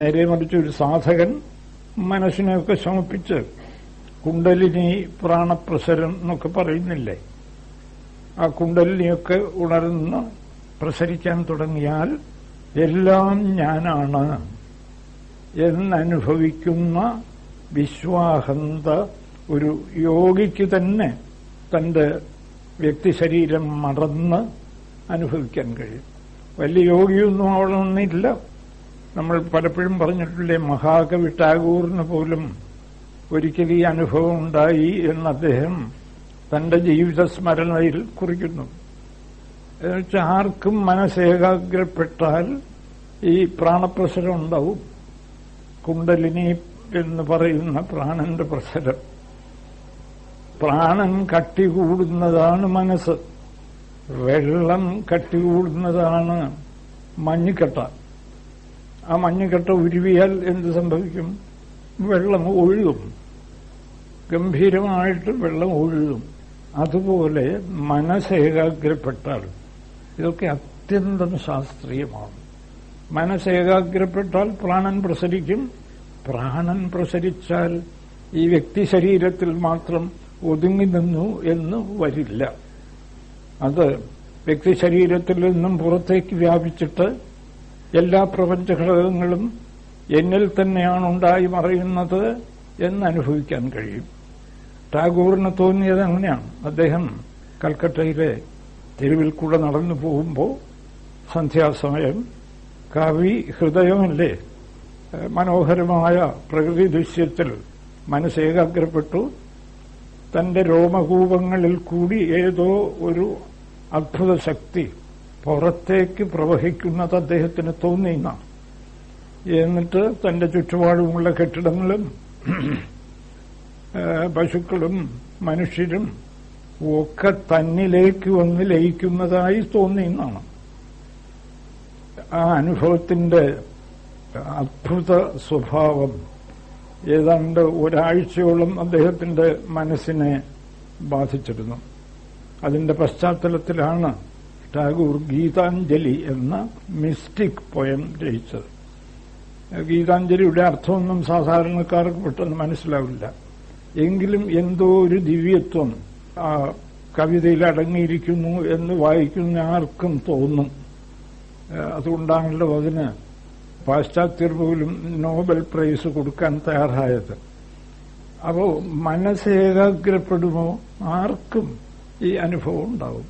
നേരെ മറിച്ച് ഒരു സാധകൻ മനസ്സിനെയൊക്കെ ശമിപ്പിച്ച് കുണ്ടലിനി പ്രാണപ്രസരം എന്നൊക്കെ പറയുന്നില്ലേ, ആ കുണ്ടലിനിയൊക്കെ ഉണർന്ന് പ്രസരിക്കാൻ തുടങ്ങിയാൽ എല്ലാം ഞാനാണ് എന്നനുഭവിക്കുന്ന വിശ്വാഹന്ത ഒരു യോഗിക്ക് തന്നെ തന്റെ വ്യക്തിശരീരം മറന്ന് അനുഭവിക്കാൻ കഴിയും. വലിയ യോഗിയൊന്നും ആവണമെന്നില്ല. നമ്മൾ പലപ്പോഴും പറഞ്ഞിട്ടില്ലേ, മഹാകവി ടാഗോറിന് പോലും ഒരിക്കൽ ഈ അനുഭവം ഉണ്ടായി എന്ന് അദ്ദേഹം തന്റെ ജീവിത സ്മരണയിൽ കുറിക്കുന്നു. എന്നുവെച്ചാൽ ആർക്കും മനസ്സേകാഗ്രപ്പെട്ടാൽ ഈ പ്രാണപ്രസരം ഉണ്ടാവും. കുണ്ടലിനി എന്ന് പറയുന്ന പ്രാണന്റെ പ്രസരം. പ്രാണൻ കട്ടികൂടുന്നതാണ് മനസ്സ്, വെള്ളം കട്ടികൂടുന്നതാണ് മഞ്ഞുകട്ട. ആ മഞ്ഞുകട്ട ഉരുവിയാൽ എന്ത് സംഭവിക്കും? വെള്ളം ഒഴുകും, ഗംഭീരമായിട്ട് വെള്ളം ഒഴുകും. അതുപോലെ മനസ്സേകാഗ്രപ്പെട്ടാൽ, ഇതൊക്കെ അത്യന്തം ശാസ്ത്രീയമാണ്. മനസ്സേകാഗ്രപ്പെട്ടാൽ പ്രാണൻ പ്രസരിക്കും. പ്രാണൻ പ്രസരിച്ചാൽ ഈ വ്യക്തി ശരീരത്തിൽ മാത്രം ഒതുങ്ങി നിന്നു എന്ന് വരില്ല. അത് വ്യക്തി ശരീരത്തിൽ നിന്നും പുറത്തേക്ക് വ്യാപിച്ചിട്ട് എല്ലാ പ്രപഞ്ചഘടകങ്ങളും എന്നിൽ തന്നെയാണ് ഉണ്ടായി മറയുന്നത് എന്നനുഭവിക്കാൻ കഴിയും. ടാഗോറിന് തോന്നിയത് അങ്ങനെയാണ്. അദ്ദേഹം കൽക്കട്ടയിലെ തെരുവിൽ കൂടെ നടന്നു പോകുമ്പോൾ സന്ധ്യാസമയം കവി ഹൃദയമല്ലേ, മനോഹരമായ പ്രകൃതി ദൃശ്യത്തിൽ മനസ്സേകാഗ്രപ്പെട്ടു. തന്റെ രോമകൂപങ്ങളിൽ കൂടി ഏതോ ഒരു അത്ഭുത ശക്തി പുറത്തേക്ക് പ്രവഹിക്കുന്നത് അദ്ദേഹത്തിന് തോന്നിയെന്നാണ്. എന്നിട്ട് തന്റെ ചുറ്റുപാടുമുള്ള കെട്ടിടങ്ങളും പശുക്കളും മനുഷ്യരും ഒക്കെ തന്നിലേക്ക് വന്ന് ലയിക്കുന്നതായി തോന്നിയെന്നാണ്. ആ അനുഭവത്തിന്റെ അത്ഭുത സ്വഭാവം ഏതാണ്ട് ഒരാഴ്ചയോളം അദ്ദേഹത്തിന്റെ മനസ്സിനെ ബാധിച്ചിരുന്നു. അതിന്റെ പശ്ചാത്തലത്തിലാണ് ടാഗോർ ഗീതാഞ്ജലി എന്ന മിസ്റ്റിക് പോയം രചിച്ചത്. ഗീതാഞ്ജലിയുടെ അർത്ഥമൊന്നും സാധാരണക്കാർക്ക് പെട്ടെന്ന് മനസ്സിലാവില്ല. എങ്കിലും എന്തോ ഒരു ദിവ്യത്വം ആ കവിതയിൽ അടങ്ങിയിരിക്കുന്നു എന്ന് വായിക്കുന്ന ആർക്കും തോന്നും. അതുകൊണ്ടാണല്ലോ അതിന് പാശ്ചാത്യർ പോലും നോബൽ പ്രൈസ് കൊടുക്കാൻ തയ്യാറായത്. അപ്പോ മനസ്സേകാഗ്രപ്പെടുമോ ആർക്കും ഈ അനുഭവം ഉണ്ടാവും.